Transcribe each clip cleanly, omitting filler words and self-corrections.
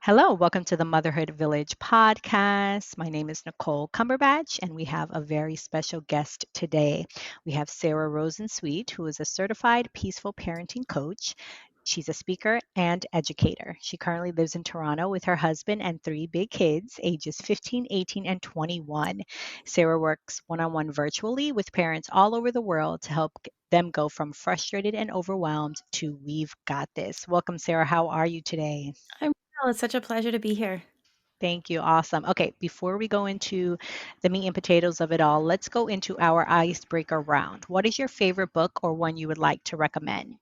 Hello, welcome to the Motherhood Village podcast. My name is Nicole Cumberbatch, and we have a very special guest today. We have Sarah Rosensweet, who is a certified peaceful parenting coach. She's a speaker and educator. She currently lives in Toronto with her husband and three big kids, ages 15, 18, and 21. Sarah works one on one virtually with parents all over the world to help them go from frustrated and overwhelmed to we've got this. Welcome, Sarah. How are you today? I'm well. It's such a pleasure to be here. Thank you. Awesome. Okay, before we go into the meat and potatoes of it all, let's go into our icebreaker round. What is your favorite book or one you would like to recommend?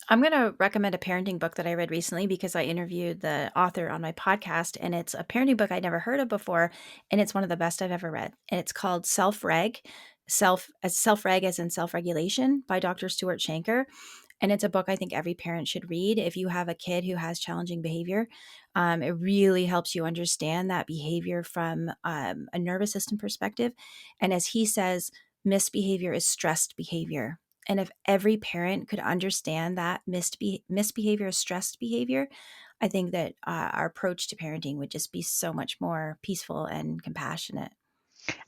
I'm going to recommend a parenting book that I read recently because I interviewed the author on my podcast, and it's a parenting book I'd never heard of before, and it's one of the best I've ever read. And it's called Self-Reg, Self-Reg as in self-regulation by Dr. Stuart Shanker. And it's a book I think every parent should read if you have a kid who has challenging behavior. It really helps you understand that behavior from a nervous system perspective. And as he says, misbehavior is stressed behavior. And if every parent could understand that misbehavior is stressed behavior, I think that our approach to parenting would just be so much more peaceful and compassionate.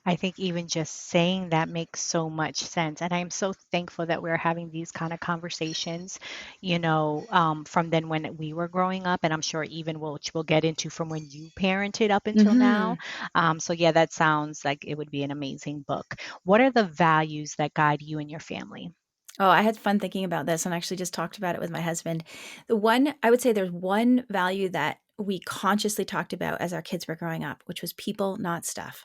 I think even just saying that makes so much sense. And I'm so thankful that we're having these kind of conversations, from then when we were growing up. And I'm sure even which we'll get into from when you parented up until now. Hmm. So, yeah, that sounds like it would be an amazing book. What are the values that guide you and your family? Oh, I had fun thinking about this and actually just talked about it with my husband. The one, I would say there's one value that we consciously talked about as our kids were growing up, which was people, not stuff.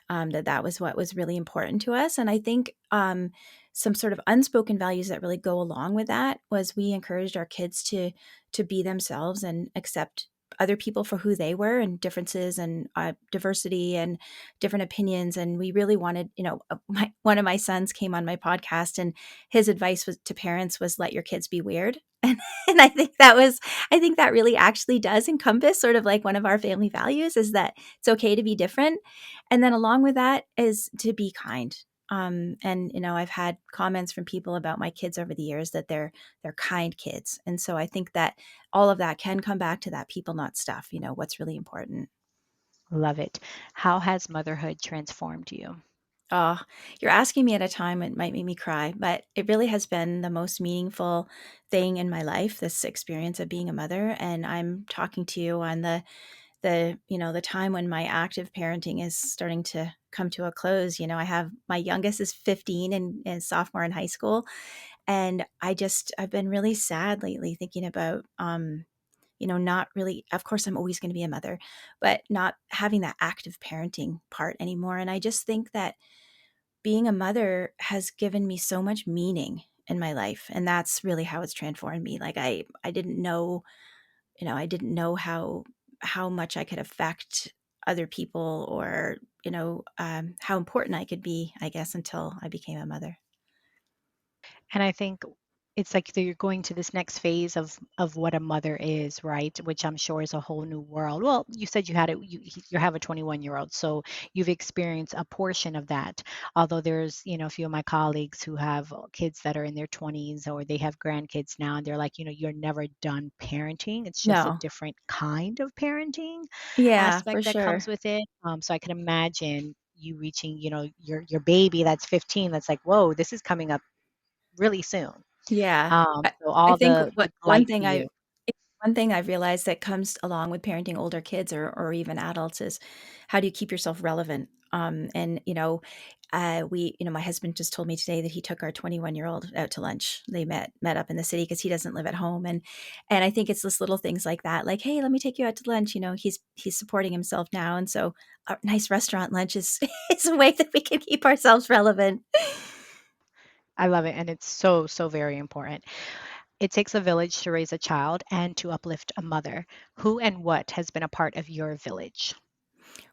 That was what was really important to us. And I think some sort of unspoken values that really go along with that was we encouraged our kids to be themselves and accept other people for who they were and differences and diversity and different opinions. And we really wanted, one of my sons came on my podcast, and his advice was to parents was let your kids be weird. And I think that really actually does encompass sort of like one of our family values is that it's okay to be different, and then along with that is to be kind. And I've had comments from people about my kids over the years that they're kind kids, and so I think that all of that can come back to that people, not stuff. What's really important. Love it. How has motherhood transformed you? Oh, you're asking me at a time it might make me cry, but it really has been the most meaningful thing in my life, this experience of being a mother. And I'm talking to you on the time when my active parenting is starting to come to a close. I have my youngest is 15 and sophomore in high school, and I've been really sad lately thinking about not really, of course I'm always going to be a mother, but not having that active parenting part anymore. And I just think that being a mother has given me so much meaning in my life, and that's really how it's transformed me. Like I didn't know, I didn't know how much I could affect other people, or how important I could be, I guess, until I became a mother. And I think it's like you're going to this next phase of what a mother is, right? Which I'm sure is a whole new world. Well, you said you had it. You have a 21-year-old, so you've experienced a portion of that. Although there's a few of my colleagues who have kids that are in their 20s or they have grandkids now, and they're like, you're never done parenting. It's just a No. different kind of parenting Yeah, for aspect that comes sure. with it. So I can imagine you reaching, your baby that's 15. That's like, whoa, this is coming up really soon. Yeah. So I all think the what delight to you. one thing I've realized that comes along with parenting older kids or even adults is how do you keep yourself relevant? And my husband just told me today that he took our 21-year-old out to lunch. They met up in the city because he doesn't live at home, and I think it's just little things like that, like, hey, let me take you out to lunch. He's supporting himself now, and so a nice restaurant lunch is is a way that we can keep ourselves relevant. I love it, and it's so, so very important. It takes a village to raise a child and to uplift a mother. Who and what has been a part of your village?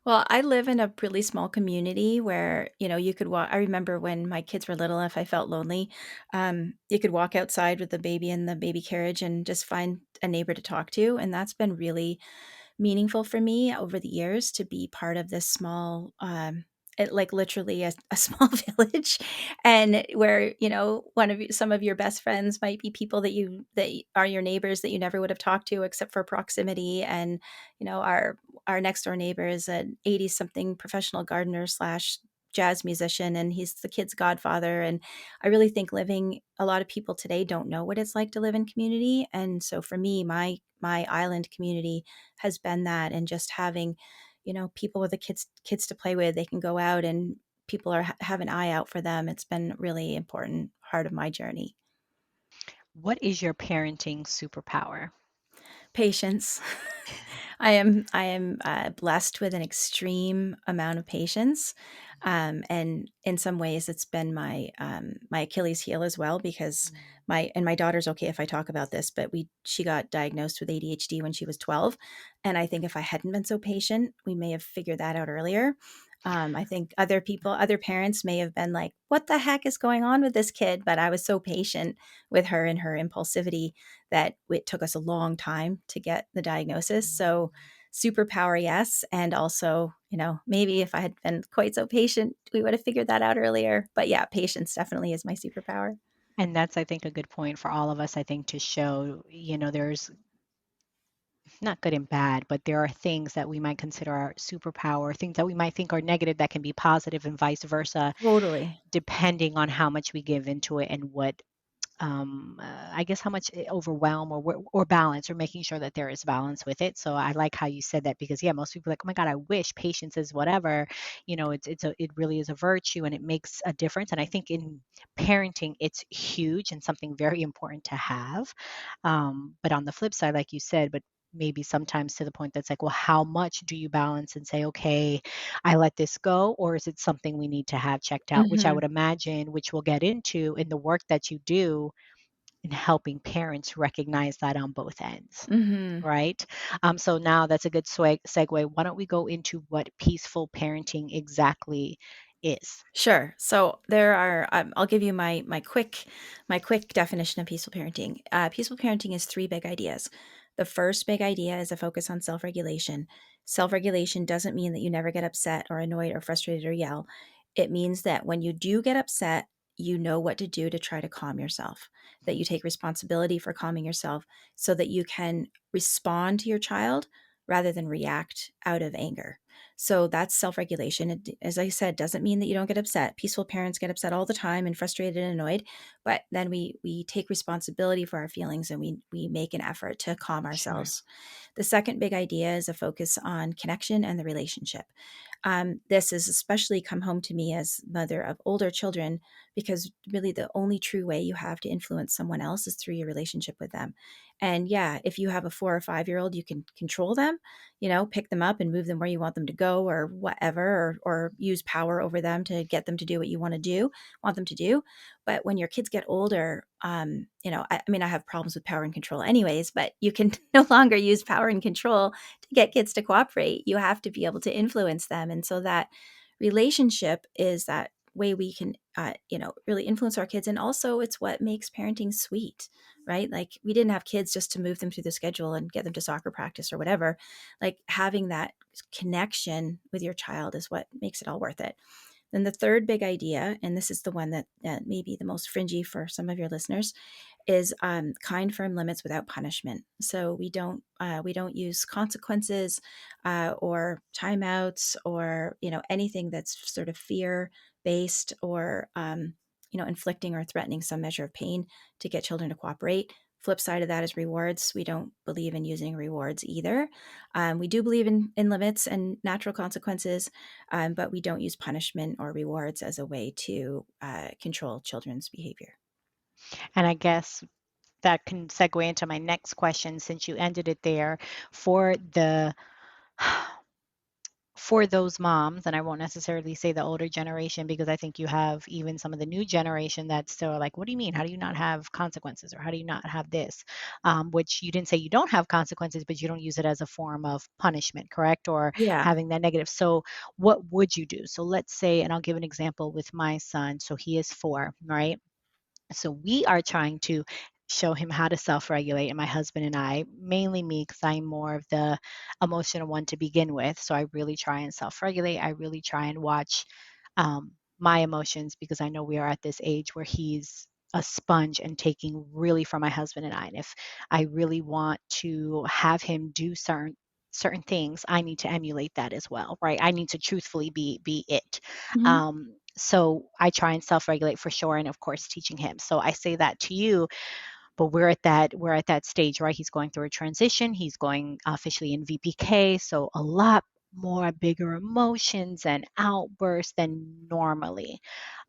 Well, I live in a really small community where, you could walk. I remember when my kids were little, if I felt lonely, you could walk outside with the baby in the baby carriage and just find a neighbor to talk to. And that's been really meaningful for me over the years to be part of this small like literally a small village, and where some of your best friends might be people that are your neighbors that you never would have talked to except for proximity. And our next door neighbor is an 80 something professional gardener slash jazz musician, and he's the kid's godfather. And I really think living a lot of people today don't know what it's like to live in community. And so for me, my island community has been that. And just having people with the kids to play with, they can go out and people have an eye out for them. It's been really important part of my journey. What is your parenting superpower? Patience. I am blessed with an extreme amount of patience, and in some ways, it's been my Achilles heel as well, because my daughter's okay if I talk about this, but we she got diagnosed with ADHD when she was 12, and I think if I hadn't been so patient, we may have figured that out earlier. I think other parents may have been like, "What the heck is going on with this kid?" But I was so patient with her and her impulsivity that it took us a long time to get the diagnosis. So, superpower, yes. And also, maybe if I had been quite so patient, we would have figured that out earlier. But yeah, patience definitely is my superpower. And that's, I think, a good point for all of us, I think, to show, there's not good and bad, but there are things that we might consider our superpower, things that we might think are negative that can be positive and vice versa, Totally. depending on how much we give into it and what I guess how much overwhelm or balance or making sure that there is balance with it. So I like how you said that because yeah, most people are like, oh my God, I wish patience is whatever. It really is a virtue and it makes a difference. And I think in parenting, it's huge and something very important to have. But on the flip side, like you said, but maybe sometimes to the point that's like, well, how much do you balance and say, okay, I let this go, or is it something we need to have checked out, which I Hmm. would imagine, which we'll get into in the work that you do in helping parents recognize that on both ends, Hmm. right? So now that's a good segue. Why don't we go into what peaceful parenting exactly is? Sure. So there are. I'll give you my quick definition of peaceful parenting. Peaceful parenting is three big ideas. The first big idea is a focus on self-regulation. Self-regulation doesn't mean that you never get upset or annoyed or frustrated or yell. It means that when you do get upset, you know what to do to try to calm yourself. That you take responsibility for calming yourself, so that you can respond to your child rather than react out of anger. So that's self regulation. As I said, doesn't mean that you don't get upset. Peaceful parents get upset all the time and frustrated and annoyed, but then we take responsibility for our feelings, and we make an effort to calm Sure. ourselves. The second big idea is a focus on connection and the relationship. This has especially come home to me as mother of older children, because really the only true way you have to influence someone else is through your relationship with them. And yeah, if you have a 4 or 5 year old, you can control them, pick them up and move them where you want them to go or whatever, or use power over them to get them to do what you want them to do. But when your kids get older, I mean, I have problems with power and control anyways, but you can no longer use power and control to get kids to cooperate. You have to be able to influence them. And so that relationship is that way we can, really influence our kids. And also, it's what makes parenting sweet, right? Like, we didn't have kids just to move them through the schedule and get them to soccer practice or whatever. Like, having that connection with your child is what makes it all worth it. Then the third big idea, and this is the one that may be the most fringy for some of your listeners, is kind, firm limits without punishment. So we don't use consequences or timeouts, or anything that's sort of fear based, or inflicting or threatening some measure of pain to get children to cooperate. Flip side of that is rewards. We don't believe in using rewards either. We do believe in limits and natural consequences, but we don't use punishment or rewards as a way to control children's behavior. And I guess that can segue into my next question since you ended it there for the for those moms, and I won't necessarily say the older generation because I think you have even some of the new generation that's still like, what do you mean? How do you not have consequences? Or how do you not have this? Which you didn't say you don't have consequences, but you don't use it as a form of punishment, correct? Or Yeah. having that negative. So, what would you do? So, let's say, and I'll give an example with my son. So, he is 4, right? So we are trying to show him how to self-regulate. And my husband and I, mainly me, because I'm more of the emotional one to begin with. So I really try and self-regulate. I really try and watch my emotions because I know we are at this age where he's a sponge and taking really from my husband and I. And if I really want to have him do certain things, I need to emulate that as well, right? I need to truthfully be it. Mhm. So I try and self-regulate for sure, and of course teaching him. So I say that to you, but we're at that stage, right? He's going through a transition. He's going officially in VPK, so a lot more bigger emotions and outbursts than normally.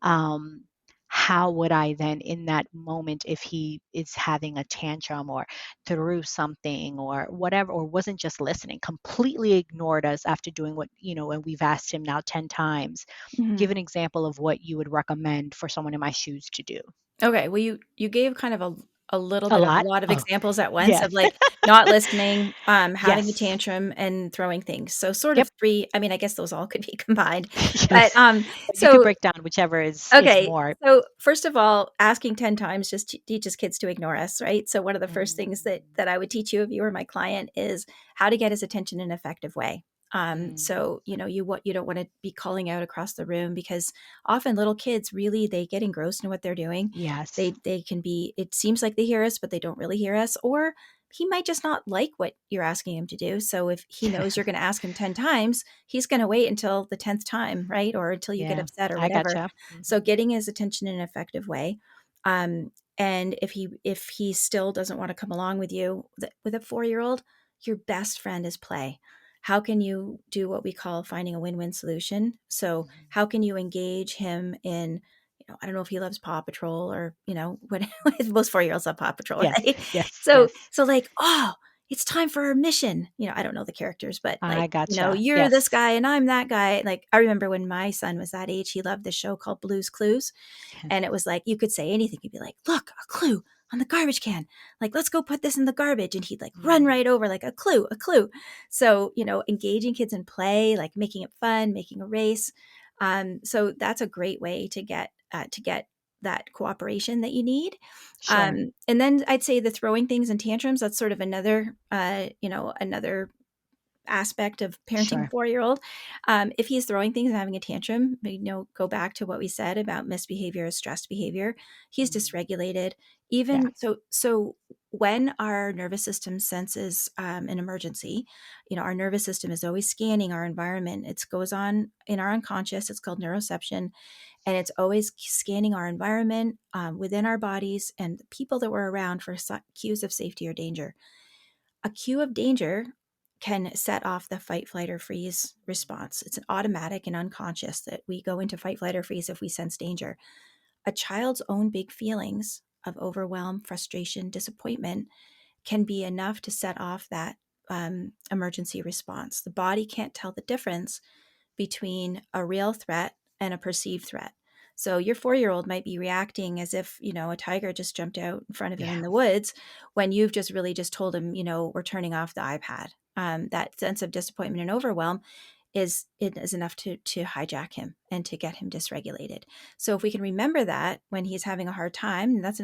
Um, how would I then, in that moment, if he is having a tantrum or threw something or whatever, or wasn't just listening, completely ignored us after doing what, and we've asked him now 10 times, give Mhm. an example of what you would recommend for someone in my shoes to do. Okay, well, you gave kind of a little A bit of a lot? lot of Oh, examples at once yes. of, like, not listening, having a Yes. tantrum, and throwing things. So sort Yep. of 3, I mean, I guess those all could be combined. But, Yes. But you could so break down whichever is okay, more. so first of all, asking 10 times just teaches kids to ignore us, right? So one of the first Mm, things that I would teach you if you were my client is how to get his attention in an effective way. mm, So you don't want to be calling out across the room, because often little kids really, they get engrossed in what they're doing. yes. They can be, it seems like they hear us, but they don't really hear us, or he might just not like what you're asking him to do. So if he knows you're going to ask him 10 times, he's going to wait until the 10th time, right? Or until you get Yeah, upset or I whatever. gotcha. So Mhm. getting his attention in an effective way. And if he still doesn't want to come along with you, with a 4-year old, your best friend is play. How can you do what we call finding a win-win solution? So Mhm. how can you engage him in, I don't know if he loves Paw Patrol, or, what most 4-year-olds love Paw Patrol, Yes, right? yes, So yes. so like, oh, it's time for our mission. I don't know the characters, but, I like, gotcha. you're this Yes. guy and I'm that guy. Like, I remember when my son was that age, he loved this show called Blue's Clues. And it was like, you could say anything. You'd be like, look, a clue on the garbage can. Like, let's go put this in the garbage. And he'd, like, run Mm, right over, like, a clue, a clue. So, engaging kids in play, like making it fun, making a race. So that's a great way to get that cooperation that you need. sure, And then I'd say the throwing things and tantrums, that's sort of another aspect of parenting a sure. 4-year-old. If he's throwing things and having a tantrum, go back to what we said about misbehavior as stress behavior. He's Mm, dysregulated. yeah, Even so, when our nervous system senses an emergency, our nervous system is always scanning our environment. It goes on in our unconscious. It's called neuroception, and it's always scanning our environment, within our bodies and the people that we're around, for cues of safety or danger. A cue of danger can set off the fight, flight, or freeze response. It's an automatic and unconscious that we go into fight, flight, or freeze if we sense danger. A child's own big feelings of overwhelm, frustration, disappointment can be enough to set off that emergency response. The body can't tell the difference between a real threat and a perceived threat. So your 4-year-old might be reacting as if, a tiger just jumped out in front of him yeah, in the woods, when you've just really just told him, we're turning off the iPad. That sense of disappointment and overwhelm is enough to hijack him and to get him dysregulated. So if we can remember that when he's having a hard time, and that's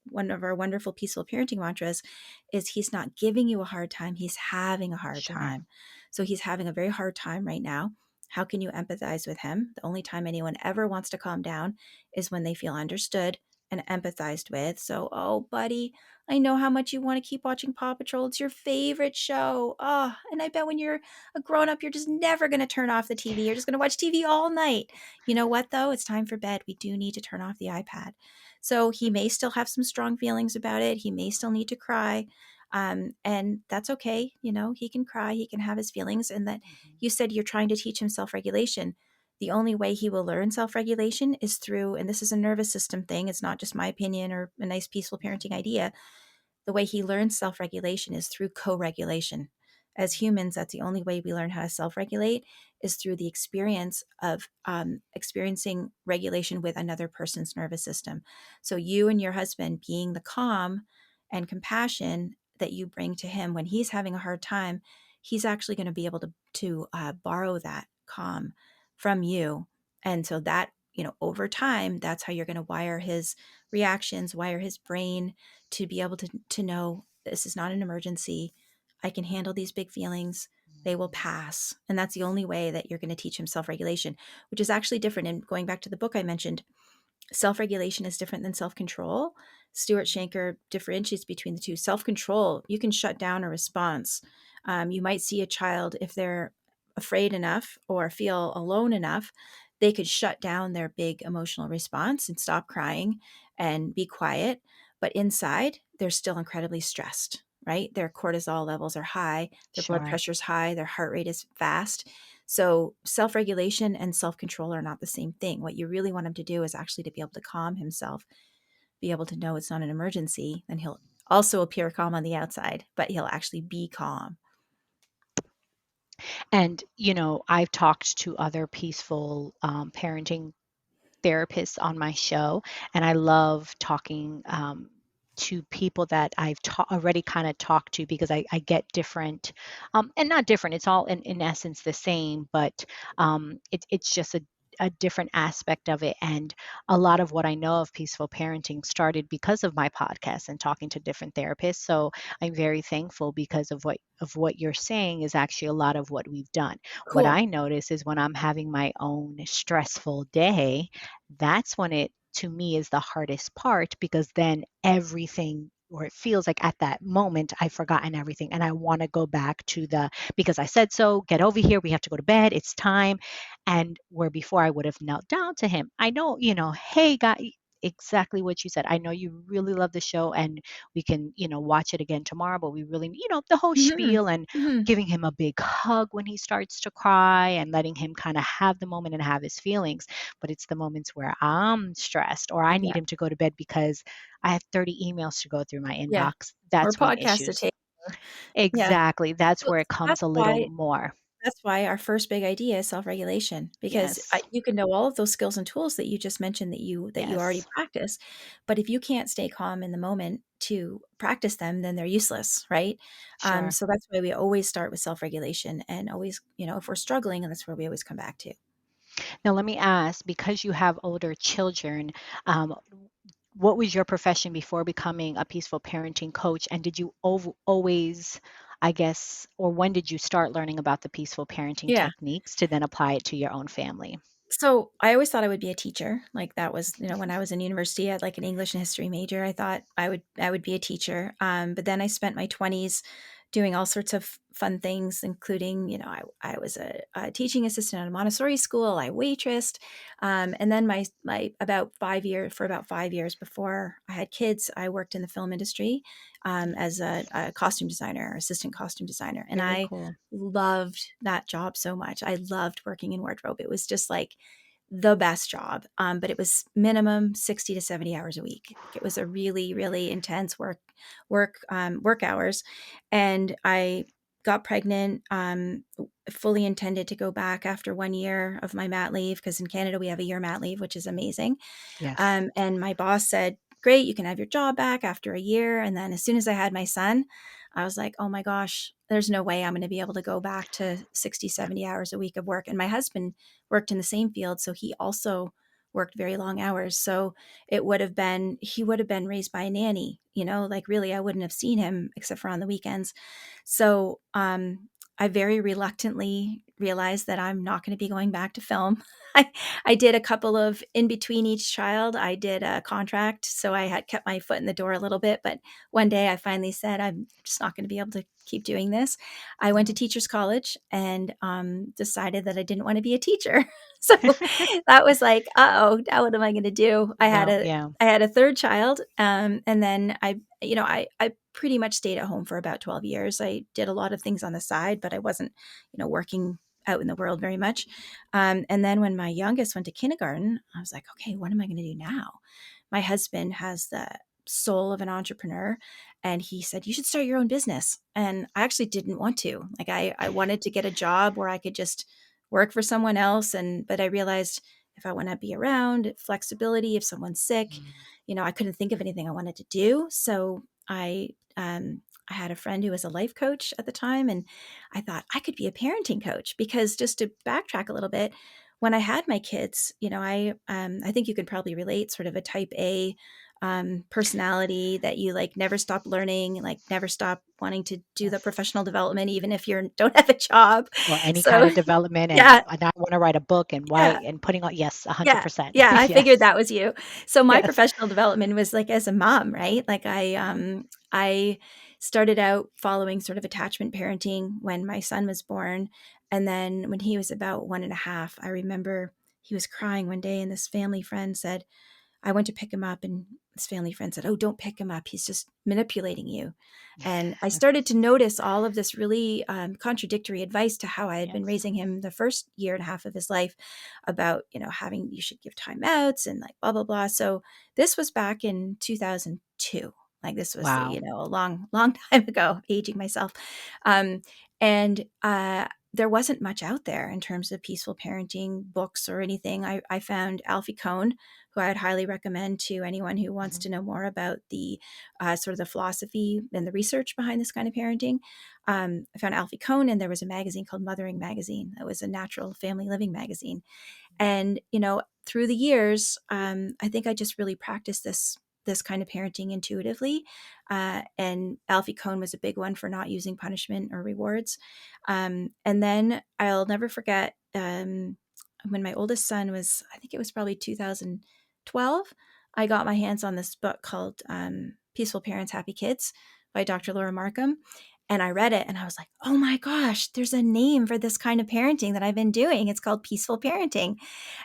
one of our wonderful peaceful parenting mantras, is he's not giving you a hard time, he's having a hard sure. time. So he's having a very hard time right now. How can you empathize with him? The only time anyone ever wants to calm down is when they feel understood and empathized with. So, oh, buddy, I know how much you want to keep watching Paw Patrol. It's your favorite show. Oh, and I bet when you're a grown up, you're just never going to turn off the TV. You're just going to watch TV all night. You know what, though? It's time for bed. We do need to turn off the iPad. So he may still have some strong feelings about it. He may still need to cry. And that's okay. He can cry, he can have his feelings. And that, Mhm. you said you're trying to teach him self regulation. The only way he will learn self regulation is through, and this is a nervous system thing, it's not just my opinion or a nice, peaceful parenting idea. The way he learns self regulation is through co regulation. As humans, that's the only way we learn how to self regulate, is through the experience of experiencing regulation with another person's nervous system. So, you and your husband being the calm and compassion that you bring to him when he's having a hard time, he's actually going to be able to borrow that calm from you. And so that over time, that's how you're going to wire his reactions, wire his brain to be able to know this is not an emergency. I can handle these big feelings. They will pass. And that's the only way that you're going to teach him self-regulation, which is actually different. And going back to the book I mentioned, self-regulation is different than self-control. Stuart Shanker differentiates between the two. Self-control, you can shut down a response. You might see a child, if they're afraid enough or feel alone enough, they could shut down their big emotional response and stop crying and be quiet. But inside, they're still incredibly stressed, right? Their cortisol levels are high, their blood Sure. pressure is high, their heart rate is fast. So self regulation and self control are not the same thing. What you really want him to do is actually to be able to calm himself, be able to know it's not an emergency. And he'll also appear calm on the outside, but he'll actually be calm. And, I've talked to other peaceful parenting therapists on my show, and I love talking to people that already kind of talked to because I get different, and not different, it's all in essence the same, but it's just a different aspect of it. And a lot of what I know of peaceful parenting started because of my podcast and talking to different therapists. So I'm very thankful because of what you're saying is actually a lot of what we've done. What Cool. I notice is when I'm having my own stressful day, that's when it to me is the hardest part, because then everything, or it feels like at that moment I've forgotten everything and I want to go back to the because I said so, get over here, we have to go to bed, it's time. And where before I would have knelt down to him, I know, hey guy, exactly what you said. I know you really love the show and we can, watch it again tomorrow, but we really, the whole Hmm. spiel, and Hmm. giving him a big hug when he starts to cry and letting him kind of have the moment and have his feelings. But it's the moments where I'm stressed or I need Yeah. him to go to bed because I have 30 emails to go through my Yeah. inbox. Or That's when podcast to issues. take. Yeah. Exactly. That's So where it comes that's a little why more. our first big idea is self-regulation, because Yes. you can know all of those skills and tools that you just mentioned that you already Yes. practice, but if you can't stay calm in the moment to practice them, then they're useless, right? Sure. So that's why we always start with self-regulation, and always, if we're struggling, and that's where we always come back to. Now, let me ask, because you have older children, um, what was your profession before becoming a peaceful parenting coach? And did you always, I guess, or when did you start learning about the peaceful parenting Yeah. techniques to then apply it to your own family? So I always thought I would be a teacher. Like that was, when I was in university, I had like an English and history major. I thought I would be a teacher. But then I spent my 20s doing all sorts of fun things, including, I was a teaching assistant at a Montessori school. I waitressed. And then my about 5 years before I had kids, I worked in the film industry as a costume designer, assistant costume designer. And Very I cool. loved that job so much. I loved working in wardrobe. It was just like the best job. But it was minimum 60 to 70 hours a week. Like it was a really, really intense work hours. And I got pregnant, fully intended to go back after 1 year of my mat leave, because in Canada we have a year mat leave, which is amazing. Yes. And my boss said, great, you can have your job back after a year. And then as soon as I had my son, I was like, oh my gosh, there's no way I'm going to be able to go back to 60, 70 hours a week of work. And my husband worked in the same field, so he also worked very long hours. So he would have been raised by a nanny, like really, I wouldn't have seen him except for on the weekends. So I very reluctantly realized that I'm not going to be going back to film. I did a couple of in between each child. I did a contract, so I had kept my foot in the door a little bit. But one day I finally said, I'm just not going to be able to keep doing this. I went to Mm. teachers college and decided that I didn't want to be a teacher. So that was like, oh, now what am I going to do? No, yeah. I had a third child, and then I pretty much stayed at home for about 12 years. I did a lot of things on the side, but I wasn't, working out in the world very much. And then when my youngest went to kindergarten, I was like, okay, what am I going to do now? My husband has the soul of an entrepreneur, and he said, you should start your own business. And I actually didn't want to. Like I wanted to get a job where I could just work for someone else. But I realized if I want to be around, flexibility, if someone's sick, Mm. I couldn't think of anything I wanted to do. So I had a friend who was a life coach at the time, and I thought I could be a parenting coach, because just to backtrack a little bit, when I had my kids, I think you can probably relate, sort of a type A personality, that you like never stop learning, like never stop wanting to do the Yes. professional development, even if you don't have a job. Or any kind So of development, yeah, and I want to write a book and yeah. why and putting on, yes, Yeah. 100%. Yeah, I figured Yes. that was you. So my Yes. professional development was like as a mom, right? Like I started out following sort of attachment parenting when my son was born. And then when he was about 1.5, I remember he was crying one day and this family friend said, I went to pick him up and his family friend said, "Oh, don't pick him up. He's just manipulating you." And I started to notice all of this really contradictory advice to how I had been Yes. raising him the first year and a half of his life about, having, you should give timeouts and like blah, blah, blah. So this was back in 2002. Like this was, Wow. a long, long time ago, aging myself. Um, and there wasn't much out there in terms of peaceful parenting books or anything. I found Alfie Kohn, who I'd highly recommend to anyone who wants Mhm. to know more about the sort of the philosophy and the research behind this kind of parenting. I found Alfie Kohn, and there was a magazine called Mothering Magazine. That was a natural family living magazine. And, through the years, I think I just really practiced this kind of parenting intuitively. And Alfie Kohn was a big one for not using punishment or rewards. And then I'll never forget when my oldest son was, I think it was probably 2012, I got my hands on this book called Peaceful Parents, Happy Kids by Dr. Laura Markham. And I read it and I was like, oh my gosh, there's a name for this kind of parenting that I've been doing. It's called peaceful parenting.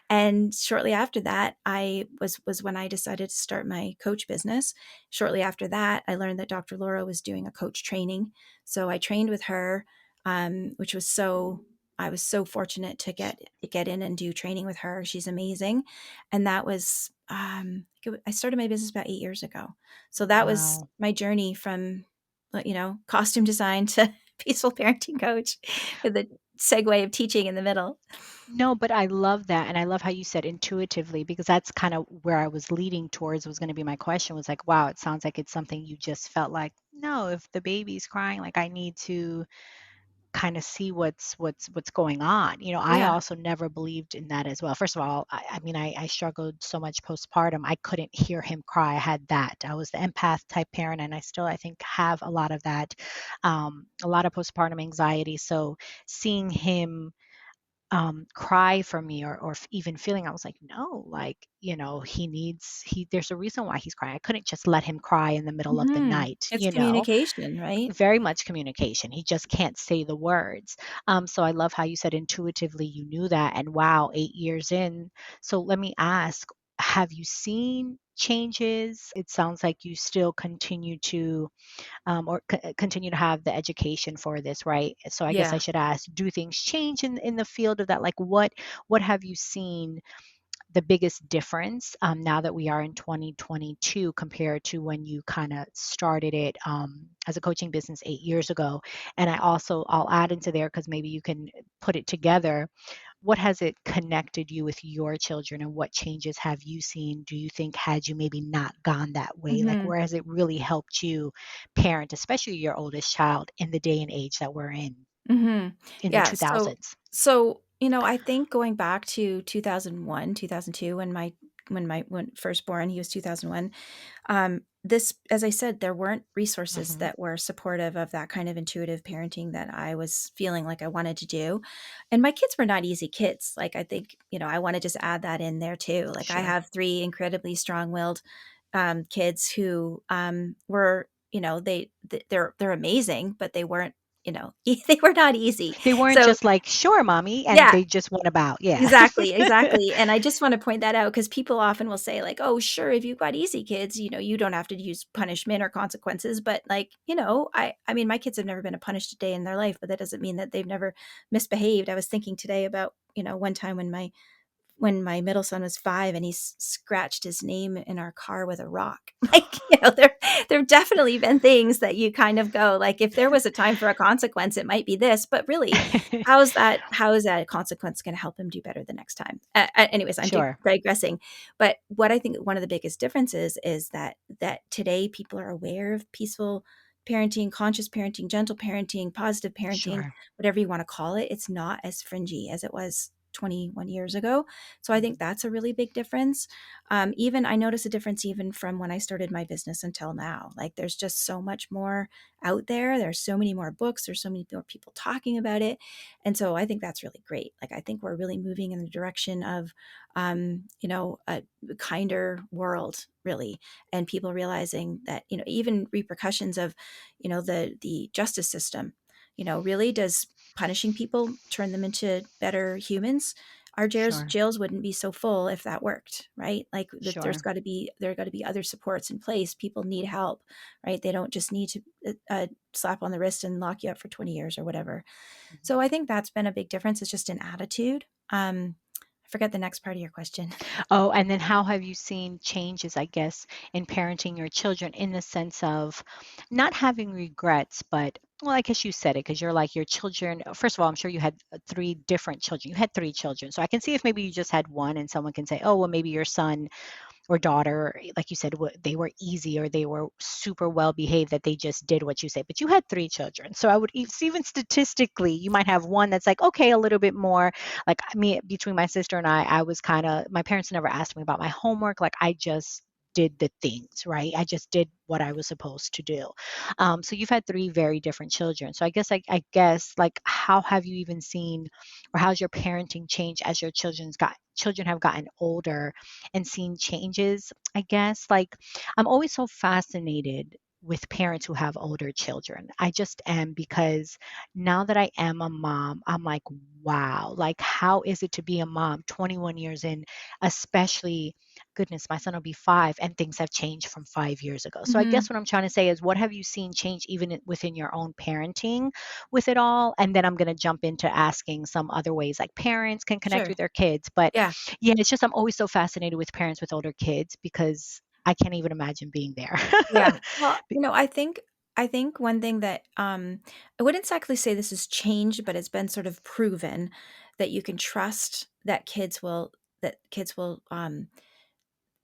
And shortly after that, I was when I decided to start my coach business. Shortly after that, I learned that Dr. Laura was doing a coach training. So I trained with her, which was so I was so fortunate to get in and do training with her. She's amazing. And that was I started my business about 8 years ago. So that was Wow. my journey from costume design to peaceful parenting coach with a segue of teaching in the middle. No, but I love that. And I love how you said intuitively, because that's kind of where I was leading towards, was going to be my question, was like, wow, it sounds like it's something you just felt like, no, if the baby's crying, like I need to kind of see what's going on. I Yeah. also never believed in that as well. First of all, I mean, I struggled so much postpartum. I couldn't hear him cry. I had that. I was the empath type parent, and I still, I think, have a lot of that, a lot of postpartum anxiety. So seeing him cry for me, or even feeling, I was like, no, like, there's a reason why he's crying. I couldn't just let him cry in the middle of the night, It's communication, right? very much communication. He just can't say the words. So I love how you said intuitively you knew that. And wow, 8 years in. So let me ask, have you seen changes? It sounds like you still continue to, continue to have the education for this, right? So I guess I Yeah. should ask, do things change in the field of that? Like what have you seen the biggest difference, now that we are in 2022, compared to when you kind of started it, as a coaching business 8 years ago? And I'll add into there, because maybe you can put it together. What has it connected you with your children, and what changes have you seen, do you think, had you maybe not gone that way? Like, Mhm. where has it really helped you parent, especially your oldest child, in the day and age that we're Mhm. in the Yeah, so 2000s? I think going back to 2001, 2002, when firstborn, he was 2001. This, as I said, there weren't resources Hmm. that were supportive of that kind of intuitive parenting that I was feeling like I wanted to do. And my kids were not easy kids. Like, I think, I want to just add that in there too. Like, I Sure. have three incredibly strong-willed kids who were, they're amazing, but they weren't, they were not easy. They weren't So just like, "Sure, mommy," and yeah. they just went about. Yeah. Exactly, exactly, and I just wanna point that out because people often will say like, "Oh, sure, if you've got easy kids, you don't have to use punishment or consequences," but, like, I mean, my kids have never been punished a day in their life, but that doesn't mean that they've never misbehaved. I was thinking today about, one time when my middle son was 5 and he scratched his name in our car with a rock. Like, there've definitely been things that you kind of go, like, if there was a time for a consequence, it might be this, but really, how is that consequence gonna help him do better the next time? Anyways, I'm Sure. digressing, but what I think one of the biggest differences is that today people are aware of peaceful parenting, conscious parenting, gentle parenting, positive parenting, Sure. whatever you wanna call it. It's not as fringy as it was 21 years ago. So I think Mhm. that's a really big difference. Even I notice a difference even from when I started my business until now. Like there's just so much more out there. There's so many more books. There's so many more people talking about it. And so I think that's really great. Like I think we're really moving in the direction of, a kinder world, really, and people realizing that even repercussions of the justice system, really does punishing people turn them into better humans. Our Sure. jails wouldn't be so full if that worked, right? Like that Sure. there got to be other supports in place. People need help, right? They don't just need to slap on the wrist and lock you up for 20 years or whatever. So Mhm. I think that's been a big difference. It's just an attitude. I forget the next part of your question. Oh, and then how have you seen changes, I guess, in parenting your children in the sense of not having regrets, but well, I guess you said it because you're like your children. First of all, I'm sure you had three different children. You had three children. So I can see if maybe you just had one and someone can say, oh, well, maybe your son or daughter, like you said, they were easy or they were super well behaved that they just did what you say. But you had three children. So I would even statistically, you might have one that's like, okay, a little bit more. Like me, between my sister and I was kind of, my parents never asked me about my homework. Like I just did the things, right? I just did what I was supposed to do. So you've had three very different children. So I guess like how have you even seen or how's your parenting changed as your children have gotten older and seen changes, I guess. Like, I'm always so fascinated with parents who have older children. I just am because now that I am a mom, I'm like, wow, like, how is it to be a mom 21 years in, especially, goodness, my son will be 5 and things have changed from 5 years ago. So I Hmm. guess what I'm trying to say is, what have you seen change even within your own parenting with it all? And then I'm going to jump into asking some other ways like parents can connect Sure. with their kids. But Yeah. yeah, it's just I'm always so fascinated with parents with older kids because I can't even imagine being there. Yeah. Well, Be- I think one thing that I wouldn't exactly say this has changed, but it's been sort of proven that you can trust that kids will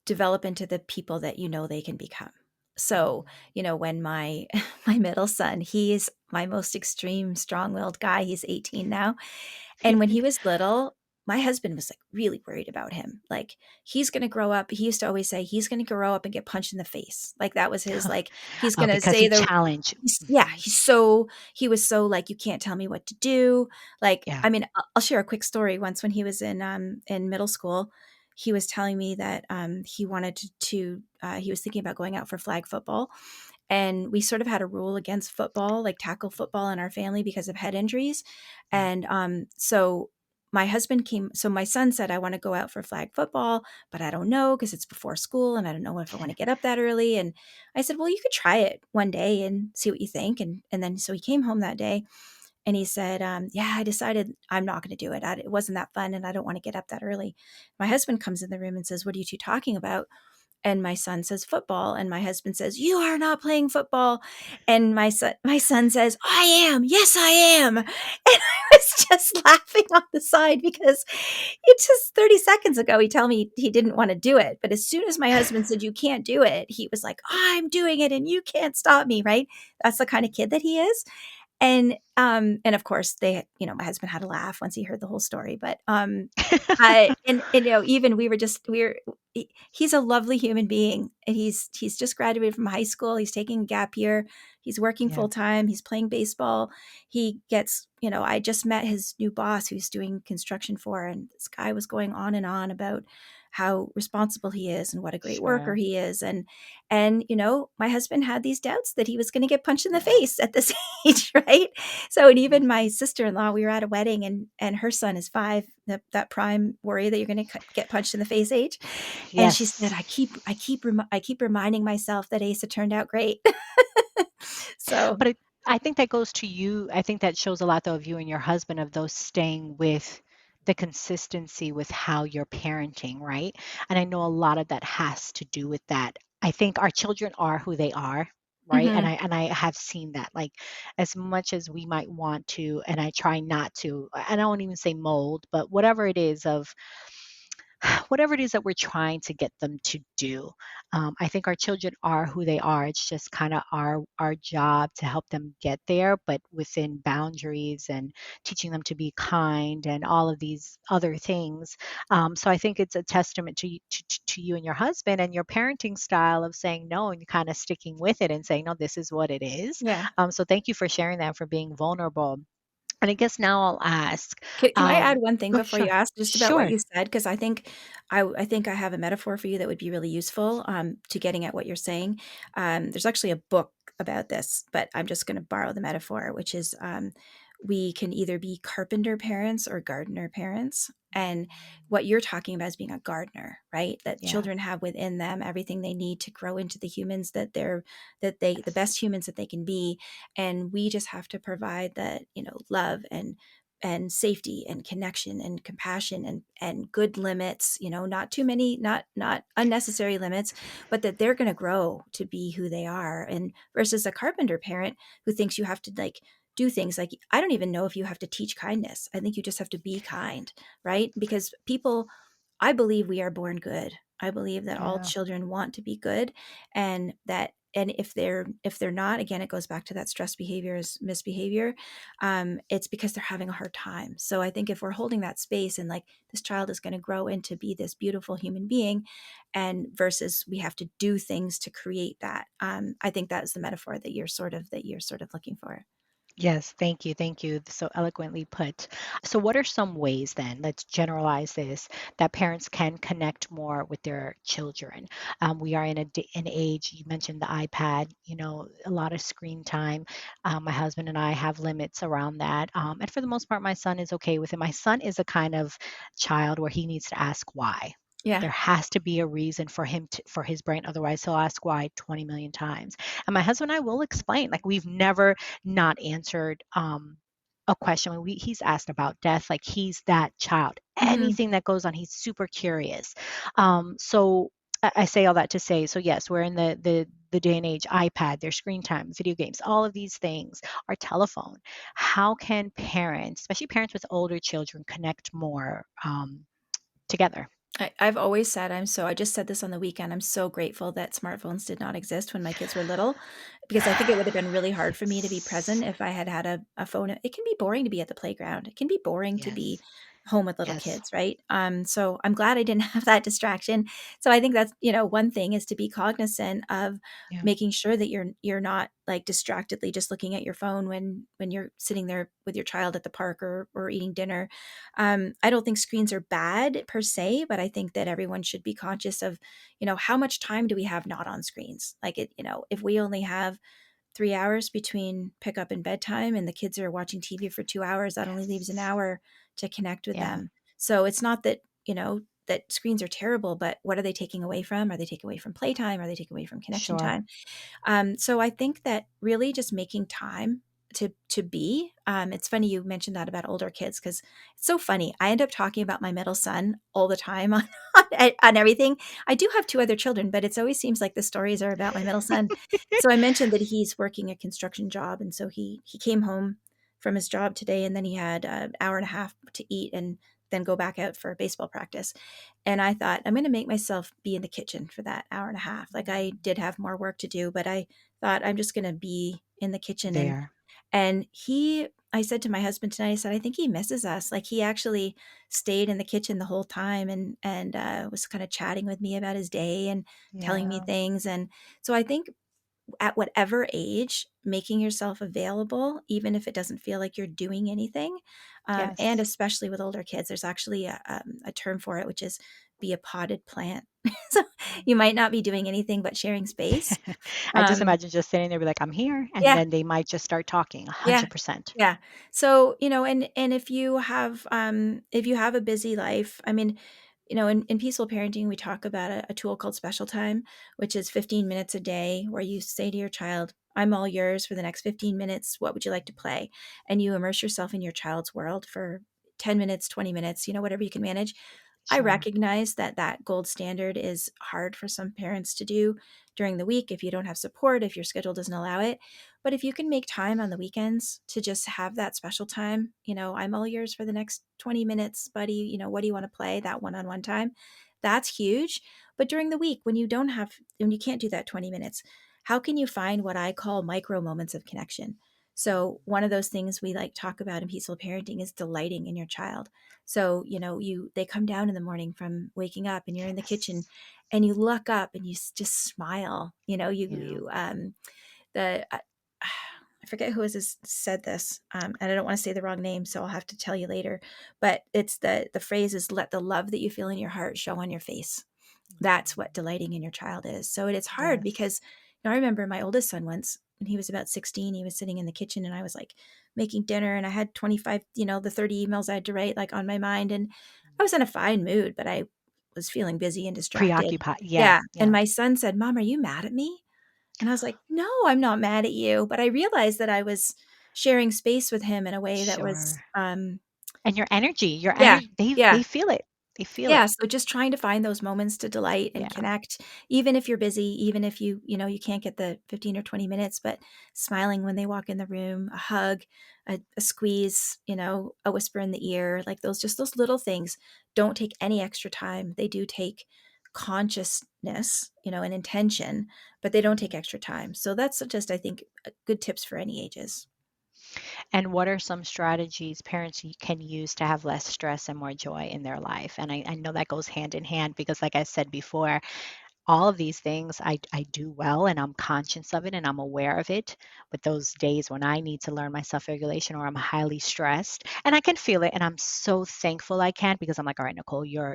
develop into the people that they can become. So, Mhm. when my my middle son, he's my most extreme strong-willed guy. He's 18 now. And when he was little, my husband was like really worried about him. Like he's going to grow up. He used to always say he's going to grow up and get punched in the face. Like that was his like he's going to Because say he the challenged. yeah, Mhm. he was so like you can't tell me what to do. Like Yeah. I mean, I'll share a quick story. Once when he was in middle school, he was telling me that he wanted he was thinking about going out for flag football, and we sort of had a rule against football, like tackle football in our family because of head injuries. Yeah. And so my husband came, so my son said, I want to go out for flag football, but I don't know because it's before school and I don't know if I want to get up that early. And I said, well, you could try it one day and see what you think. And then so he came home that day and he said, yeah, I decided I'm not going to do it. It wasn't that fun and I don't want to get up that early. My husband comes in the room and says, what are you two talking about? And my son says football, and my husband says you are not playing football, and my son says I am, yes I am, and I was just laughing on the side because it just 30 seconds ago he told me he didn't want to do it, but as soon as my husband said you can't do it, he was like I'm doing it and you can't stop me, right? That's the kind of kid that he is. And of course my husband had a laugh once he heard the whole story, but I and even he's a lovely human being, and he's just graduated from high school. He's taking a gap year. He's working Yeah. full time. He's playing baseball. He gets, I just met his new boss who's doing construction for, and this guy was going on and on about how responsible he is and what a great worker Sure. he is. And my husband had these doubts that he was going to get punched in the Yeah. face at this age, right? So, and Mhm. even my sister-in-law, we were at a wedding, and her son is 5, that prime worry that you're going to get punched in the face age. And she said, Yes. I keep reminding myself that Asa turned out great. So, But I think that goes to you. I think that shows a lot, though, of you and your husband, of those staying with the consistency with how you're parenting, right? And I know a lot of that has to do with that. I think our children are who they are, right? And mhm, I have seen that. Like as much as we might want to, and I try not to, I don't even say mold, but whatever it is of whatever it is that we're trying to get them to do. I think our children are who they are. It's just kind of our job to help them get there, but within boundaries and teaching them to be kind and all of these other things. So I think it's a testament to to you and your husband and your parenting style of saying no and kind of sticking with it and saying no, this is what it is. Yeah. So thank you for sharing that, for being vulnerable. And I guess now I'll ask. Can I add one thing Oh, before you sure, ask, just about what sure, you said? Because I think I have a metaphor for you that would be really useful, to getting at what you're saying. There's actually a book about this, but I'm just gonna borrow the metaphor, which is, we can either be carpenter parents or gardener parents, and what you're talking about is being a gardener, right? That yeah. children have within them everything they need to grow into the humans that they the Yes. best humans that they can be, and we just have to provide that, love and safety and connection and compassion and good limits, not too many, not unnecessary limits, but that they're going to grow to be who they are. And versus a carpenter parent who thinks you have to like do things like, I don't even know if you have to teach kindness. I think you just have to be kind, right? Because people, I believe we are born good. I believe that all Yeah. children want to be good, and if they're not, again, it goes back to that stress behavior is misbehavior. It's because they're having a hard time. So I think if we're holding that space and like this child is going to grow into be this beautiful human being, and versus we have to do things to create that, I think that's the metaphor that you're sort of looking for. Yes, thank you. Thank you. So eloquently put. So, what are some ways then, let's generalize this, that parents can connect more with their children? We are in an age, you mentioned the iPad, a lot of screen time. My husband and I have limits around that. And for the most part, my son is okay with it. My son is a kind of child where he needs to ask why. Yeah. There has to be a reason for for his brain. Otherwise, he'll ask why 20 million times. And my husband and I will explain, like, we've never not answered a question when he's asked about death. Like, he's that child, Hmm. anything that goes on, he's super curious. So I say all that to say, so yes, we're in the day and age, iPad, their screen time, video games, all of these things, our telephone. How can parents, especially parents with older children, connect more together? I've always said I just said this on the weekend. I'm so grateful that smartphones did not exist when my kids were little, because I think it would have been really hard for me to be present Yes. if I had had a phone. It can be boring to be at the playground. It can be boring to be Yes. home with little Yes. kids, right? So I'm glad I didn't have that distraction. So I think that's, one thing is to be cognizant of Yeah. making sure that you're not like distractedly just looking at your phone when you're sitting there with your child at the park or eating dinner. I don't think screens are bad per se, but I think that everyone should be conscious of, how much time do we have not on screens? Like if we only have 3 hours between pickup and bedtime and the kids are watching TV for 2 hours, that only leaves an Yes. hour to connect with Yeah. them. So it's not that, that screens are terrible, but what are they taking away from? Are they taking away from playtime? Are they taking away from connection Sure. time? So I think that really just making time to be. It's funny you mentioned that about older kids because it's so funny. I end up talking about my middle son all the time on everything. I do have two other children, but it always seems like the stories are about my middle son. So I mentioned that he's working a construction job, and so he came home from his job today, and then he had an hour and a half to eat and then go back out for baseball practice. And I thought, I'm going to make myself be in the kitchen for that hour and a half. Like I did have more work to do, but I thought I'm just going to be in the kitchen. And, There. and he, I said to my husband tonight, I said, I think he misses us. Like he actually stayed in the kitchen the whole time and was kind of chatting with me about his day and telling me Yeah. things. And so I think at whatever age, making yourself available, even if it doesn't feel like you're doing anything. And Yes. especially with older kids, there's actually a term for it, which is be a potted plant. So you might not be doing anything but sharing space. I just Um, imagine just sitting there, be like, "I'm here," and yeah, then they might just start talking yeah. 100%. Yeah. So, and if you have a busy life, I mean, in peaceful parenting, we talk about a tool called special time, which is 15 minutes a day where you say to your child, I'm all yours for the next 15 minutes. What would you like to play? And you immerse yourself in your child's world for 10 minutes, 20 minutes, whatever you can manage. I Sure. recognize that that gold standard is hard for some parents to do during the week if you don't have support, if your schedule doesn't allow it. But if you can make time on the weekends to just have that special time, I'm all yours for the next 20 minutes, buddy. What do you want to play? That one on one time. That's huge. But during the week, when you can't do that 20 minutes, how can you find what I call micro moments of connection? So, one of those things we like talk about in peaceful parenting is delighting in your child. So, they come down in the morning from waking up and you're in the kitchen Yes. and you look up and you just smile. Yeah. The I forget who said this, and I don't want to say the wrong name, so I'll have to tell you later. But it's the phrase is let the love that you feel in your heart show on your face. That's what Mm. delighting in your child is. So it's hard Yes. because I remember my oldest son once when he was about 16, he was sitting in the kitchen and I was like making dinner and I had 25, the 30 emails I had to write like on my mind. And I was in a fine mood, but I was feeling busy and distracted. Preoccupied. Yeah. Yeah. And Yeah. my son said, Mom, are you mad at me? And I was like, no, I'm not mad at you. But I realized that I was sharing space with him in a way that was, Sure. And your yeah, energy, they yeah. they feel it. They feel it. Yeah, so just trying to find those moments to delight and Yeah. connect, even if you're busy, even if you can't get the 15 or 20 minutes, but smiling when they walk in the room, a hug, a squeeze, a whisper in the ear, like those little things don't take any extra time. They do take consciousness, and intention, but they don't take extra time. So that's just, I think, good tips for any ages. And what are some strategies parents can use to have less stress and more joy in their life? And I know that goes hand in hand because, like I said before, all of these things I do well and I'm conscious of it and I'm aware of it. But those days when I need to learn my self regulation or I'm highly stressed and I can feel it and I'm so thankful I can because I'm like, all right, Nicole, you're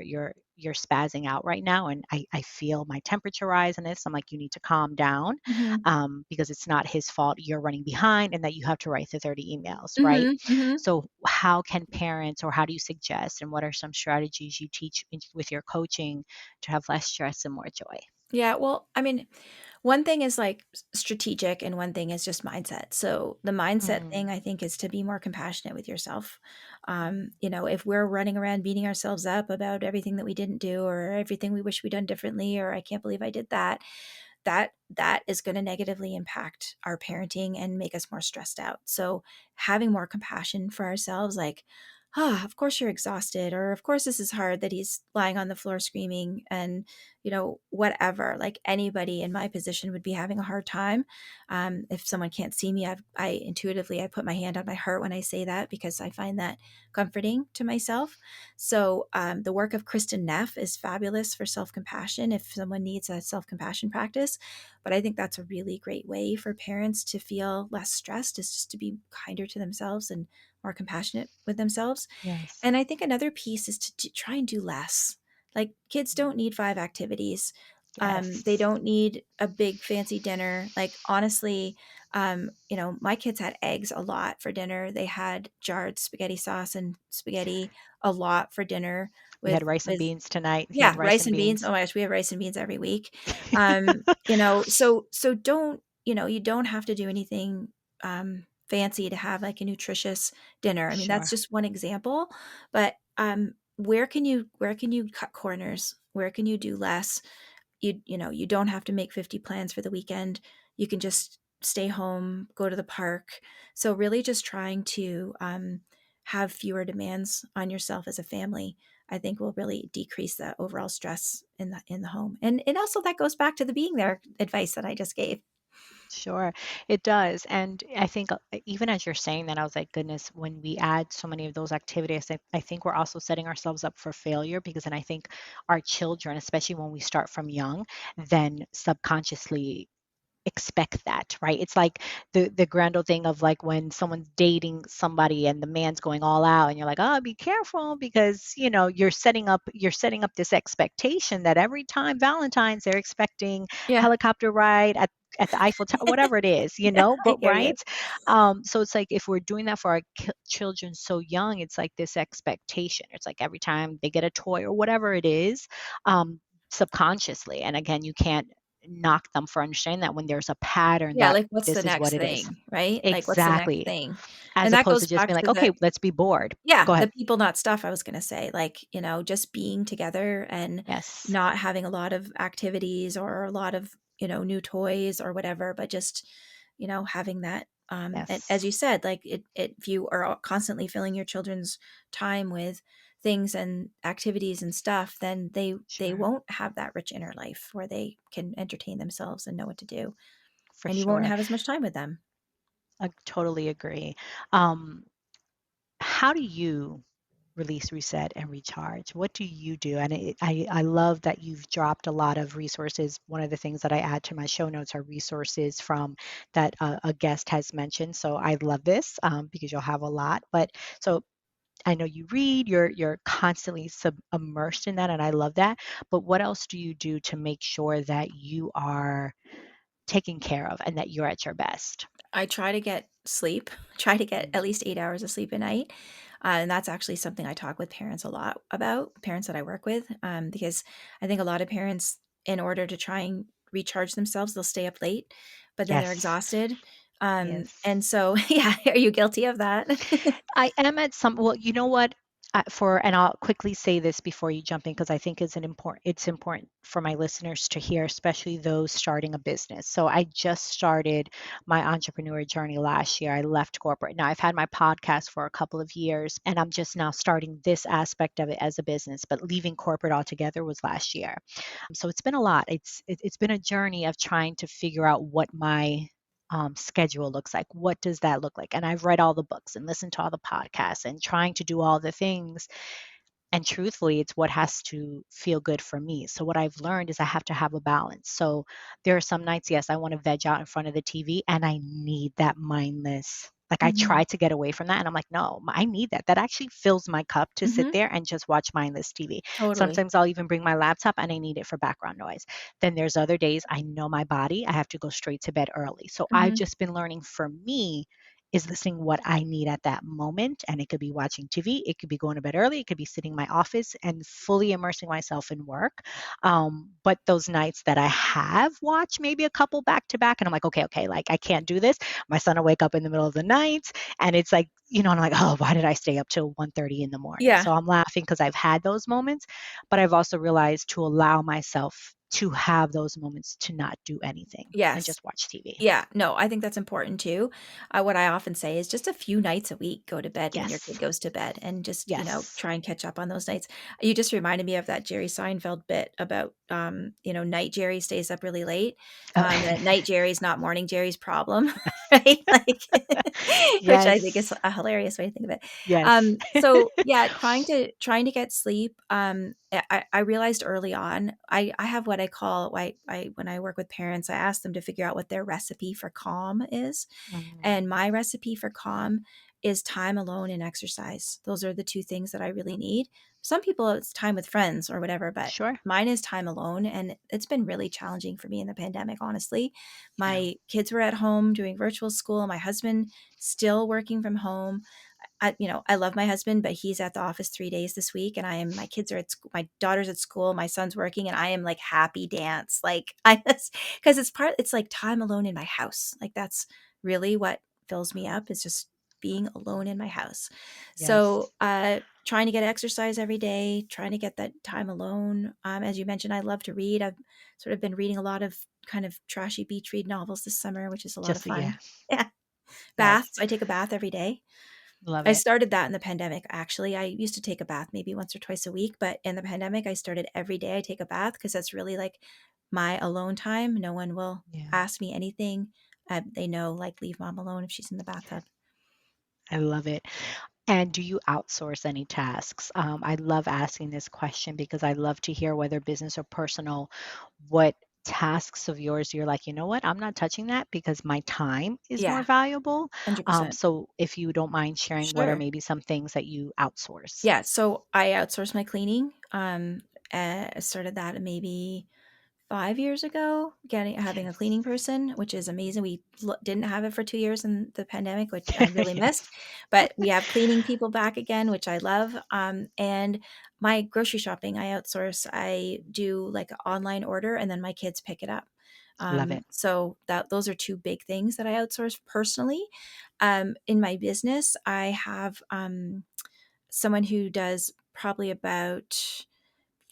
spazzing out right now. And I feel my temperature rise and this. I'm like, you need to calm down Mhm. because it's not his fault you're running behind and that you have to write the 30 emails, right? Mhm. Mhm. So, how can parents or how do you suggest and what are some strategies you teach with your coaching to have less stress and more joy? Yeah, well, I mean, one thing is like strategic and one thing is just mindset. So the mindset Mm, thing I think is to be more compassionate with yourself. If we're running around beating ourselves up about everything that we didn't do or everything we wish we'd done differently or I can't believe I did that, that is going to negatively impact our parenting and make us more stressed out. So having more compassion for ourselves, like, of course you're exhausted, or of course this is hard that he's lying on the floor screaming, and whatever. Like anybody in my position would be having a hard time. If someone can't see me, I intuitively I put my hand on my heart when I say that because I find that comforting to myself. So the work of Kristen Neff is fabulous for self compassion if someone needs a self compassion practice. But I think that's a really great way for parents to feel less stressed is just to be kinder to themselves and more compassionate with themselves. yes. And I think another piece is to try and do less. Like kids don't Mm, need five activities. They yes. don't need a big fancy dinner. Like honestly, my kids had eggs a lot for dinner. They had jarred spaghetti sauce and spaghetti a lot for dinner We had with rice and with beans tonight. He had yeah, rice rice and and beans. beans. Oh my gosh, we have rice and beans every week. So don't, you don't have to do anything fancy to have like a nutritious dinner. I mean, that's Sure. just one example, but where can you cut corners? Where can you do less? You don't have to make 50 plans for the weekend. You can just stay home, go to the park. So really just trying to have fewer demands on yourself as a family, I think will really decrease the overall stress in the home. And also that goes back to the being there advice that I just gave. Sure, it does. And I think even as you're saying that, I was like, goodness, when we add so many of those activities, I think we're also setting ourselves up for failure because then I think our children, especially when we start from young, then subconsciously expect that, right? It's like the grand old thing of like when someone's dating somebody and the man's going all out and you're like, oh, be careful because you're setting up this expectation that every time Valentine's they're expecting Yeah. helicopter ride at the Eiffel Tower, whatever it is, Yeah, I but hear you. right. So it's like if we're doing that for our children so young, it's like this expectation. It's like every time they get a toy or whatever it is, um, subconsciously. And again, you can't knock them for understanding that when there's a pattern Yeah, that like, what's the this is what next it is. thing, right? Like, what's the next Exactly. thing? As And that opposed goes to just back being like, to okay, the let's be bored. yeah, Go the ahead. people, not stuff, I was gonna say, like, just being together and Yes. not having a lot of activities or a lot of, new toys or whatever, but just, having that, and as Yes. you said, like, if you are constantly filling your children's time with things and activities and stuff, then they Sure. won't have that rich inner life where they can entertain themselves and know what to do, For and you won't sure. have as much time with them. I totally agree. Um, how do you release, reset, and recharge? What do you do? And I love that you've dropped a lot of resources. One of the things that I add to my show notes are resources from that a guest has mentioned. So I love this because you'll have a lot. But so I know you read, you're constantly immersed in that, and I love that. But what else do you do to make sure that you are taken care of and that you're at your best? I try to get sleep, try to get Mm. at least 8 hours of sleep a night. And that's actually something I talk with parents a lot about, parents that I work with, because I think a lot of parents, in order to try and recharge themselves, they'll stay up late, but then they're Yes. exhausted. Yes. And so, yeah, are you guilty of that? I am at some, well, you know what? And I'll quickly say this before you jump in because I think it's important for my listeners to hear, especially those starting a business. So I just started my entrepreneur journey last year. I left corporate. Now I've had my podcast for a couple of years and I'm just now starting this aspect of it as a business, but leaving corporate altogether was last year. So it's been a lot. It's been a journey of trying to figure out what my schedule looks like. What does that look like? And I've read all the books and listened to all the podcasts and trying to do all the things. And truthfully, it's what has to feel good for me. So what I've learned is I have to have a balance. So there are some nights, yes, I want to veg out in front of the TV and I need that mindless. Like I Hmm. try to get away from that and I'm like, no, I need that. That actually fills my cup to sit Hmm. there and just watch mindless TV. Totally. Sometimes I'll even bring my laptop and I need it for background noise. Then there's other days I know my body, I have to go straight to bed early. So I've Hmm. just been learning for me is listening what I need at that moment. And it could be watching TV, it could be going to bed early, it could be sitting in my office and fully immersing myself in work. But those nights that I have watched maybe a couple back to back, and I'm like, okay, like I can't do this. My son will wake up in the middle of the night, and it's like, I'm like, oh, why did I stay up till 1:30 in the morning? Yeah. So I'm laughing because I've had those moments, but I've also realized to allow myself to have those moments to not do anything and Yes. just watch TV. Yeah, no, I think that's important too. What I often say is just a few nights a week, go to bed when your kid Yes. goes to bed and just, Yes. try and catch up on those nights. You just reminded me of that Jerry Seinfeld bit about, night Jerry stays up really late. Oh, That night Jerry's not morning Jerry's problem, right? Like, which I think is yes. a hilarious way to think of it. Yes. So yeah, trying to get sleep. I realized early on, I have what I call, I when I work with parents, I ask them to figure out what their recipe for calm is. Mhm. And my recipe for calm is time alone and exercise. Those are the two things that I really need. Some people, it's time with friends or whatever, but Sure. mine is time alone. And it's been really challenging for me in the pandemic, honestly. Yeah. My kids were at home doing virtual school, my husband still working from home. I love my husband, but he's at the office 3 days this week, and my kids are at school, my daughter's at school, my son's working, and I am like happy dance. Like I just, because it's like time alone in my house. Like that's really what fills me up is just being alone in my house. Yes. So, trying to get exercise every day, trying to get that time alone. As you mentioned, I love to read. I've sort of been reading a lot of kind of trashy beach read novels this summer, which is a lot of Just yeah. fun. Yeah. Yes. Baths. I take a bath every day. Love I it. started that in the pandemic, actually. I used to take a bath maybe once or twice a week, but in the pandemic, I started every day I take a bath because that's really like my alone time. No one will Yeah. ask me anything. They know, like, leave mom alone if she's in the bathtub. I love it. And do you outsource any tasks? I love asking this question because I love to hear whether business or personal, what tasks of yours you're like, you know what, I'm not touching that because my time is more Yeah, valuable. 100%. So if you don't mind sharing, what are Sure. maybe some things that you outsource? Yeah. So I outsource my cleaning. I started that maybe 5 years ago, having a cleaning person, which is amazing. We didn't have it for 2 years in the pandemic, which I really missed, Yes. but we have cleaning people back again, which I love. And my grocery shopping, I outsource. I do like an online order and then my kids pick it up. Love it. So that those are two big things that I outsource personally. In my business, I have someone who does probably about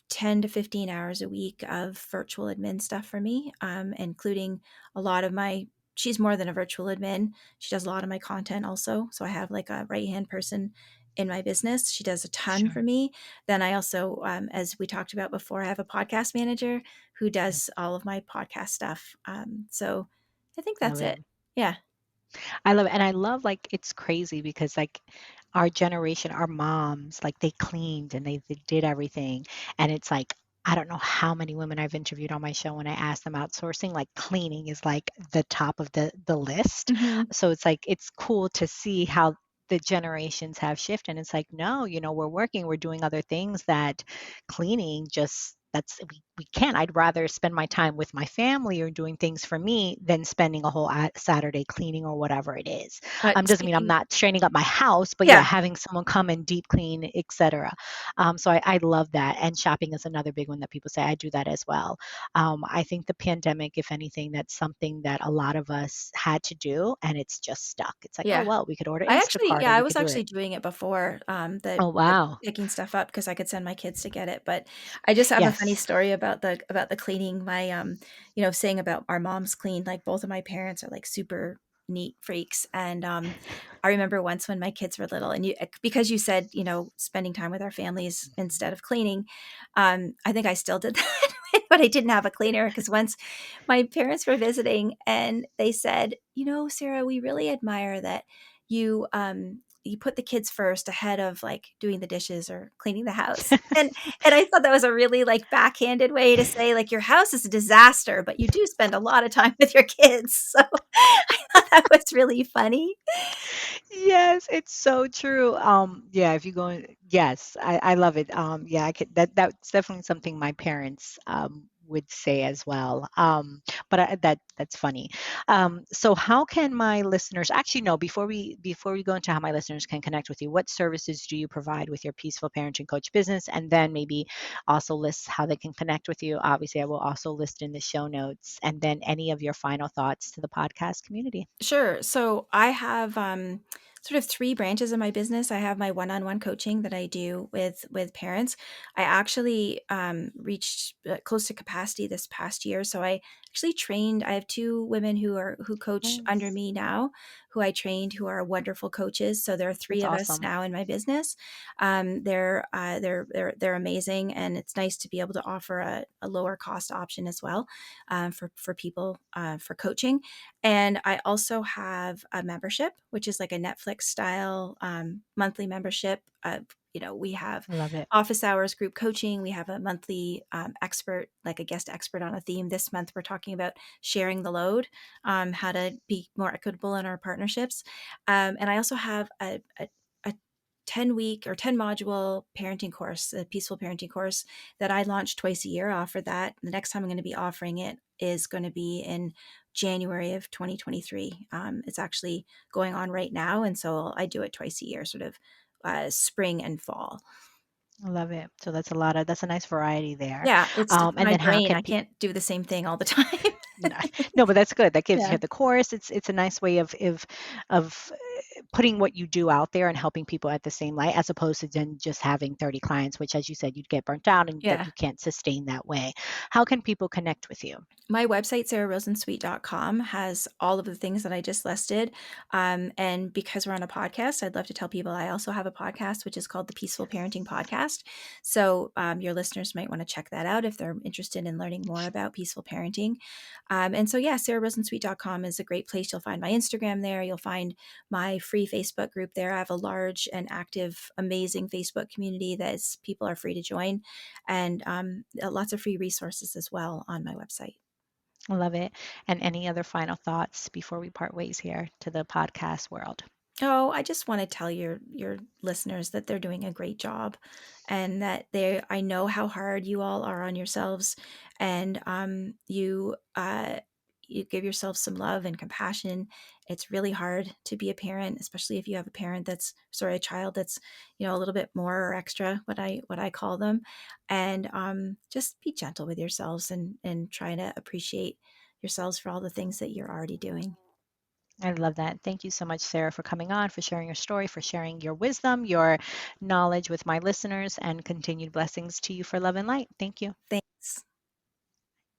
10 to 15 hours a week of virtual admin stuff for me, including a lot of my, she's more than a virtual admin. She does a lot of my content also. So I have like a right hand person in my business. She does a ton for Sure. me. Then I also, as we talked about before, I have a podcast manager who Mm, does all of my podcast stuff. So I think love that's it. it. Yeah. I love it. And I love like it's crazy because like our generation, our moms, like they cleaned and they did everything. And it's like I don't know how many women I've interviewed on my show when I ask them outsourcing, like cleaning is like the top of the list. Hmm. So it's like it's cool to see how the generations have shifted. And it's like, no, we're working, we're doing other things that cleaning just that's we can't. I'd rather spend my time with my family or doing things for me than spending a whole Saturday cleaning or whatever it is. Doesn't mean I'm Speaking, not straining up my house, but yeah, yeah, having someone come and deep clean, etc. So I love that. And shopping is another big one that people say. I do that as well. I think the pandemic, if anything, that's something that a lot of us had to do, and it's just stuck. It's like, oh yeah. well, we could order I actually, Instacart yeah, or I we was could do actually it. doing it before, Oh the wow, picking stuff up because I could send my kids to get it. But I just have a funny yes. story about the cleaning. My saying about our moms clean, like both of my parents are like super neat freaks. And I remember once when my kids were little, and you because you said, spending time with our families instead of cleaning, I think I still did that. But I didn't have a cleaner because once my parents were visiting and they said, Sarah, we really admire that you put the kids first ahead of like doing the dishes or cleaning the house. And I thought that was a really like backhanded way to say like your house is a disaster, but you do spend a lot of time with your kids. So I thought that was really funny. Yes, it's so true. Yeah, if you go in, yes, I love it. Yeah, I could that's definitely something my parents would say as well. But that's funny. So how can my listeners actually no, before we go into how my listeners can connect with you, what services do you provide with your Peaceful Parenting Coach business? And then maybe also list how they can connect with you. Obviously, I will also list in the show notes, and then any of your final thoughts to the podcast community. Sure. So I have sort of three branches of my business. I have my one-on-one coaching that I do with parents. I actually reached close to capacity this past year. So I actually trained. I have two women who coach under Nice. me now, who I trained, who are wonderful coaches. So there are three That's of us awesome. now in my business. They're amazing, and it's nice to be able to offer a lower cost option as well for people for coaching. And I also have a membership, which is like a Netflix style monthly membership. We have I love it. office hours, group coaching. We have a monthly expert, like a guest expert on a theme. This month, we're talking about sharing the load, how to be more equitable in our partnerships. And I also have a 10-week or 10 module parenting course, a peaceful parenting course that I launch twice a year. I offer that. The next time I'm going to be offering it is going to be in January of 2023. It's actually going on right now. And so I do it twice a year, sort of spring and fall. I love it. So that's a nice variety there. Yeah, it's just And my then how brain. can I people can't do the same thing all the time. no, no, but that's good. That gives Yeah. you the course. It's a nice way of putting what you do out there and helping people at the same light, as opposed to then just having 30 clients, which as you said, you'd get burnt out and that Yeah. you can't sustain that way. How can people connect with you? My website, sararosensweet.com, has all of the things that I just listed. And because we're on a podcast, I'd love to tell people I also have a podcast, which is called the Peaceful Parenting Podcast. So your listeners might want to check that out if they're interested in learning more about peaceful parenting. And so, yeah, sararosensweet.com is a great place. You'll find my Instagram there. You'll find my free Facebook group there. I have a large and active, amazing Facebook community that people are free to join, and lots of free resources as well on my website. I love it. And any other final thoughts before we part ways here to the podcast world? Oh, I just want to tell your listeners that they're doing a great job, and that I know how hard you all are on yourselves, and you give yourself some love and compassion. It's really hard to be a parent, especially if you have a child that's, a little bit more or extra, what I call them. And just be gentle with yourselves, and try to appreciate yourselves for all the things that you're already doing. I love that. Thank you so much, Sarah, for coming on, for sharing your story, for sharing your wisdom, your knowledge with my listeners, and continued blessings to you for love and light. Thank you. Thank